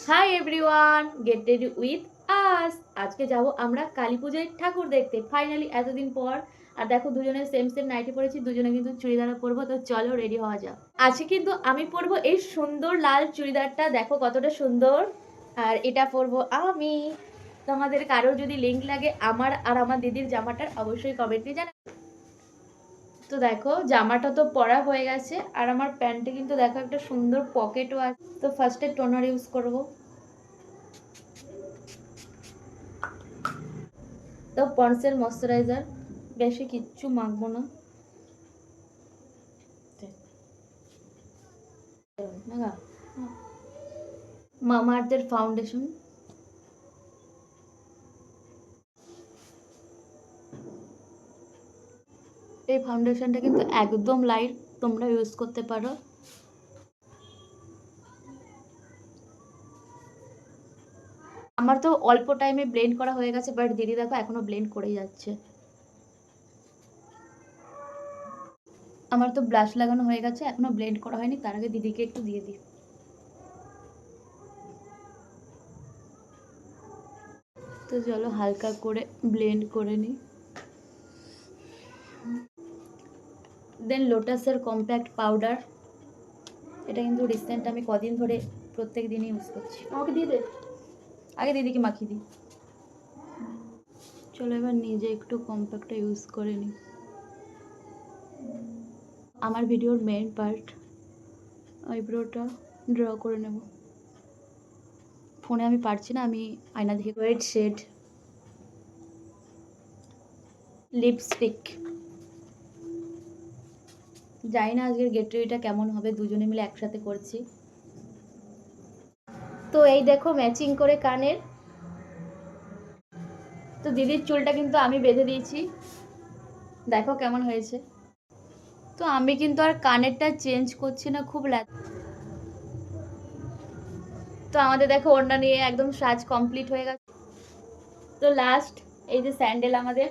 Hi everyone, get ready with us. আজকে যাব আমরা কালী পূজায় ঠাকুর দেখতে, ফাইনালি এতদিন পর। আর দেখো, দুজনে সেম সেম নাইটি পরেছি, দুজনে কিন্তু চুড়িদার পরবো। তো চলো রেডি হওয়া যাক। আজকে কিন্তু আমি পরবো এই সুন্দর লাল চুড়িদারটা, দেখো কতটা সুন্দর। আর এটা পরবো আমি। তোমাদের কারো যদি লিঙ্ক লাগে আমার আর আমার দিদির জামাটার, অবশ্যই কমেন্টে জানাবে। তো দেখো, জামাটা তো পরা হয়ে গেছে, আর আমার প্যান্টে কিন্তু দেখো একটা সুন্দর পকেটও আছে। তো ফার্স্টে টোনার ইউজ করবো। তো পন্ডসের ময়শ্চারাইজার, বেশি কিচ্ছু মাখবো না। মামাআর্থের ফাউন্ডেশন। এই ফাউন্ডেশনটা কিন্তু একদম লাইট, তোমরা ইউজ করতে পারো। আমার তো অল্প টাইমে ব্লেন্ড করা হয়ে গেছে, বাট দিদি দেখো এখনো ব্লেন্ড করেই যাচ্ছে। আমার তো ব্লাশ লাগানো হয়ে গেছে, এখনো ব্লেন্ড করা হয়নি, তার আগে দিদিকে একটু দিয়ে দিই। তো চলো হালকা করে ব্লেন্ড করে নিই। দেন লোটাসের কম্প্যাক্ট পাউডার, এটা কিন্তু রিসেন্ট আমি কদিন ধরে প্রত্যেক দিনই ইউজ করছি। আমাকে দিয়ে দে, আগে দিদিকে মাখিয়ে দিই। চলো এবার নিজে একটু কম্প্যাক্টটা ইউজ করে নিই। আমার ভিডিওর মেইন পার্ট, আইব্রোটা ড্র করে নেব। ফোনে আমি পারছি না, আমি আয়না দেখে। Wet shade, lipstick. জানি না আজকের গেট রেডিটা কেমন হবে, দুজনে মিলে একসাথে করছি। তো এই দেখো ম্যাচিং করে কানের। তো দিদির চুলটা কিন্তু আমি বেঁধে দিয়েছি, দেখো কেমন হয়েছে। তো আমি কিন্তু আর কানেরটা চেঞ্জ করছি না, খুব তো আমাদের দেখো ওড়না নিয়ে একদম সাজ কমপ্লিট হয়ে গেছে। তো লাস্ট এই যে স্যান্ডেল আমাদের,